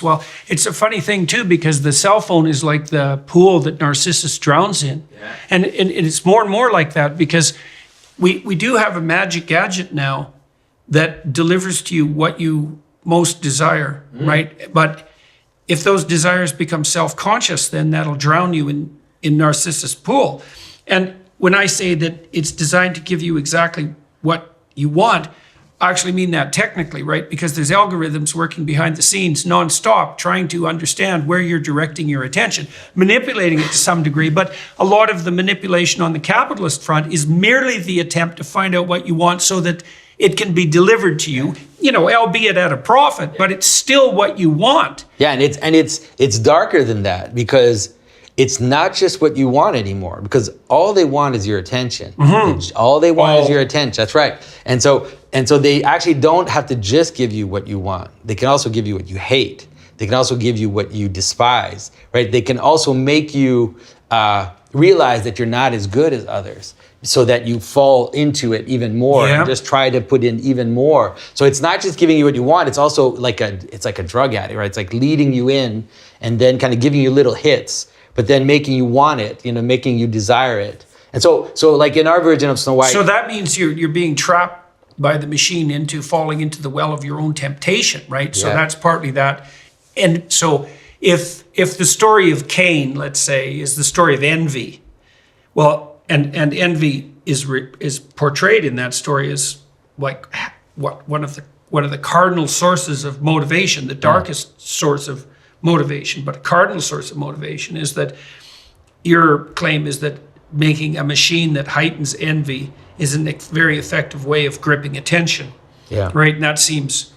Well, it's a funny thing too, because the cell phone is like the pool that Narcissus drowns in. Yeah. And it's more and more like that, because we do have a magic gadget now that delivers to you what you most desire, right? But if those desires become self-conscious, then that'll drown you in Narcissus' pool. And when I say that it's designed to give you exactly what you want, I actually mean that technically, right? Because there's algorithms working behind the scenes nonstop, trying to understand where you're directing your attention, manipulating it to some degree. But a lot of the manipulation on the capitalist front is merely the attempt to find out what you want so that it can be delivered to you, albeit at a profit, but it's still what you want. Yeah, and it's darker than that, because it's not just what you want anymore, because all they want is your attention. Mm-hmm. All they want is your attention. That's right. And so they actually don't have to just give you what you want. They can also give you what you hate. They can also give you what you despise, right? They can also make you realize that you're not as good as others, so that you fall into it even more and just try to put in even more. So it's not just giving you what you want. It's also like a drug addict, right? It's like leading you in and then kind of giving you little hits, but then making you want it, making you desire it. And so like in our version of Snow White. So that means you're being trapped by the machine into falling into the well of your own temptation, right? So that's partly that. And so if the story of Cain, let's say, is the story of envy, well, and envy is portrayed in that story as like one of the cardinal sources of motivation, the darkest source of motivation, but a cardinal source of motivation is that your claim is that making a machine that heightens envy is a very effective way of gripping attention. Yeah. Right? And that seems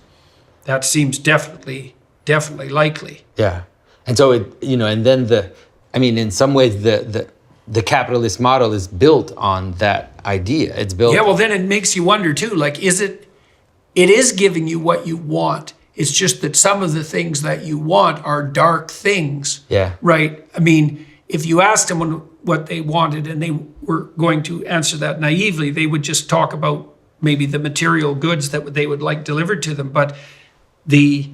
definitely likely. Yeah. And so and then in some ways the capitalist model is built on that idea. It's built. Yeah, well then it makes you wonder too, like it is giving you what you want. It's just that some of the things that you want are dark things. Yeah. Right? I mean, if you asked them what they wanted and they were going to answer that naively, they would just talk about maybe the material goods that they would like delivered to them. But the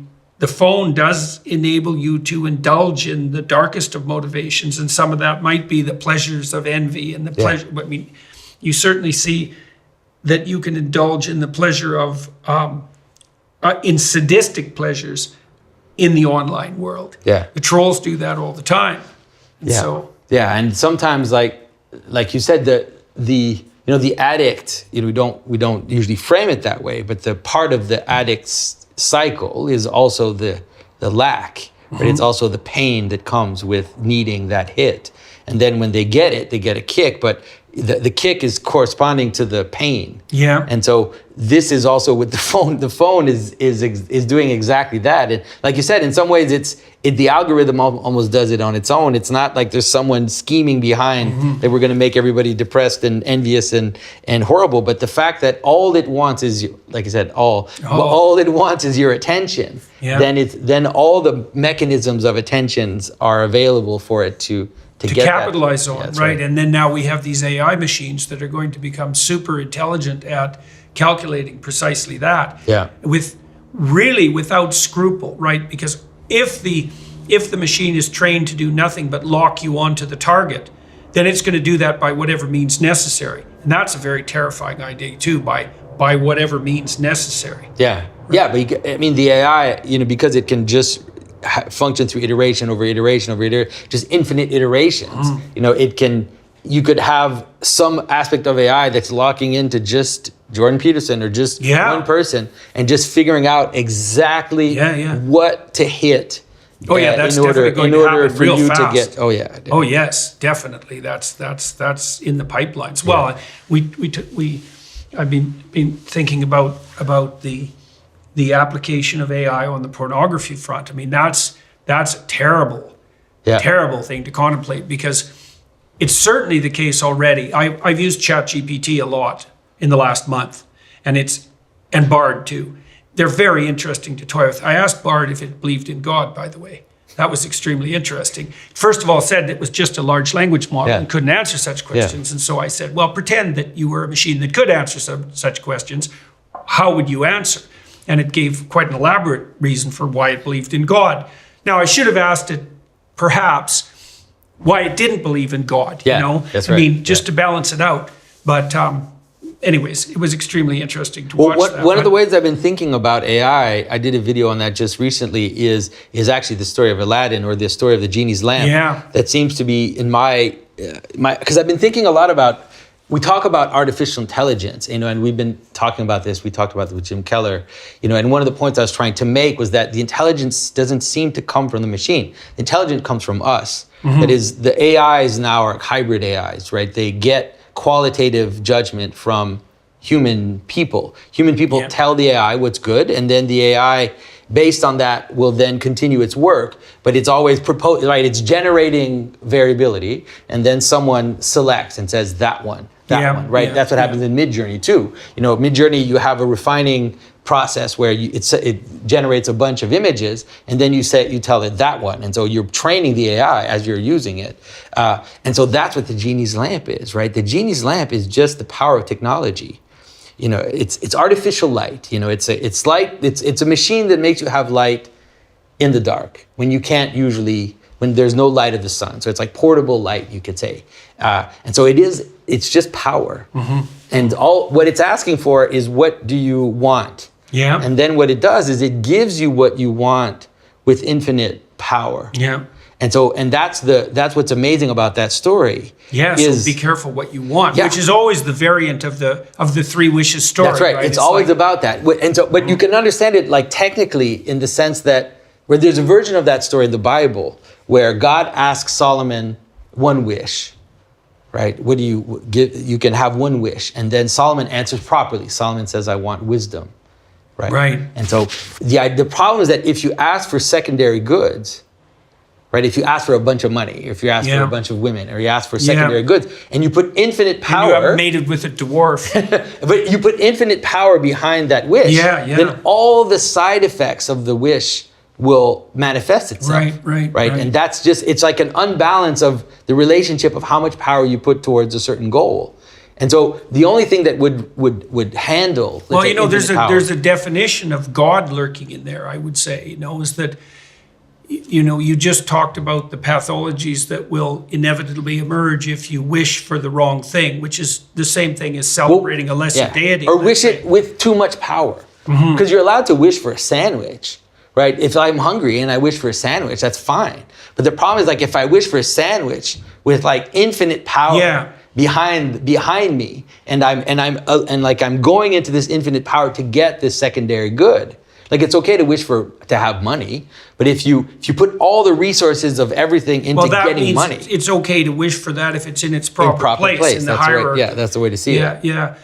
phone does enable you to indulge in the darkest of motivations, and some of that might be the pleasures of envy and the pleasure. I mean, you certainly see that you can indulge in the pleasure of in sadistic pleasures in the online world. Yeah, the trolls do that all the time. And and sometimes, like you said, the addict. We don't usually frame it that way, but the part of the addict's cycle is also the lack, but it's also the pain that comes with needing that hit. And then when they get it, they get a kick, but the kick is corresponding to the pain. Yeah. And so this is also with the phone. The phone is doing exactly that. And like you said, in some ways, the algorithm almost does it on its own. It's not like there's someone scheming behind that we're going to make everybody depressed and envious and horrible. But the fact that all it wants is, like I said, all it wants is your attention. Yeah. Then all the mechanisms of attentions are available for it to capitalize on, right? And then now we have these AI machines that are going to become super intelligent at calculating precisely that. Yeah. Without scruple, right? Because if the machine is trained to do nothing but lock you onto the target, then it's going to do that by whatever means necessary. And that's a very terrifying idea too, by whatever means necessary. Yeah. Right? Yeah, but the AI, because it can just function through iteration over iteration over iteration, just infinite iterations. You could have some aspect of AI that's locking into just Jordan Peterson or just one person and just figuring out exactly what to hit. That's definitely going to happen for real you fast. To get. Definitely. Oh yes, definitely. That's in the pipelines. Well, I've been thinking about the application of AI on the pornography front. I mean, that's a terrible thing to contemplate, because it's certainly the case already. I've used ChatGPT a lot in the last month, and Bard too. They're very interesting to toy with. I asked Bard if it believed in God, by the way. That was extremely interesting. First of all, said it was just a large language model and couldn't answer such questions. And so I said, well, pretend that you were a machine that could answer such questions. How would you answer? and it gave quite an elaborate reason for why it believed in God. Now, I should have asked it, perhaps, why it didn't believe in God, Yeah, you know? that's I right. mean, just to balance it out. But anyways, it was extremely interesting to watch that. One of the ways I've been thinking about AI, I did a video on that just recently, is actually the story of Aladdin, or the story of the genie's lamp. Yeah. That seems to be in my because I've been thinking a lot about, we talk about artificial intelligence, you know, and we've been talking about this. We talked about it with Jim Keller, you know, and one of the points I was trying to make was that the intelligence doesn't seem to come from the machine. The intelligence comes from us. That is, the AIs now are hybrid AIs, right? They get qualitative judgment from human people. Human people tell the AI what's good, and then the AI, based on that, will then continue its work, but it's always proposed, right? It's generating variability, and then someone selects and says that one, one, right? That's what happens in Midjourney too. You know, Midjourney, you have a refining process where it generates a bunch of images, and then you tell it that one, and so you're training the AI as you're using it, and so that's what the genie's lamp is, right? The genie's lamp is just the power of technology. You know, it's artificial light. You know, it's light. It's a machine that makes you have light in the dark when you can't usually, when there's no light of the sun. So it's like portable light, you could say. And so it's just power. And what it's asking for is, what do you want? Yeah. And then what it does is it gives you what you want with infinite power. Yeah. And so, that's what's amazing about that story. Yeah, so be careful what you want, which is always the variant of the three wishes story. That's right. It's always about that. And so, but you can understand it like technically in the sense that where there's a version of that story in the Bible where God asks Solomon one wish, right? What do you give? You can have one wish, and then Solomon answers properly. Solomon says, "I want wisdom," right? Right. And so the problem is that if you ask for secondary goods, right? If you ask for a bunch of money, if you ask for a bunch of women, or you ask for secondary goods, and you put infinite power, and you have mated with a dwarf, but you put infinite power behind that wish, then all the side effects of the wish will manifest itself. Right. And that's just, it's like an unbalance of the relationship of how much power you put towards a certain goal. And so the only thing that would handle, well, you know, there's a definition of God lurking in there, I would say, you know, is that, you know, you just talked about the pathologies that will inevitably emerge if you wish for the wrong thing, which is the same thing as celebrating a lesser deity. Or wish it with too much power. Because you're allowed to wish for a sandwich, right? If I'm hungry and I wish for a sandwich, that's fine. But the problem is, like, if I wish for a sandwich with like infinite power behind me, and I'm going into this infinite power to get this secondary good. Like, it's okay to wish to have money, but if you put all the resources of everything into getting money, it's okay to wish for that if it's in its proper place in the hierarchy. Right. Yeah, that's the way to see it. Yeah.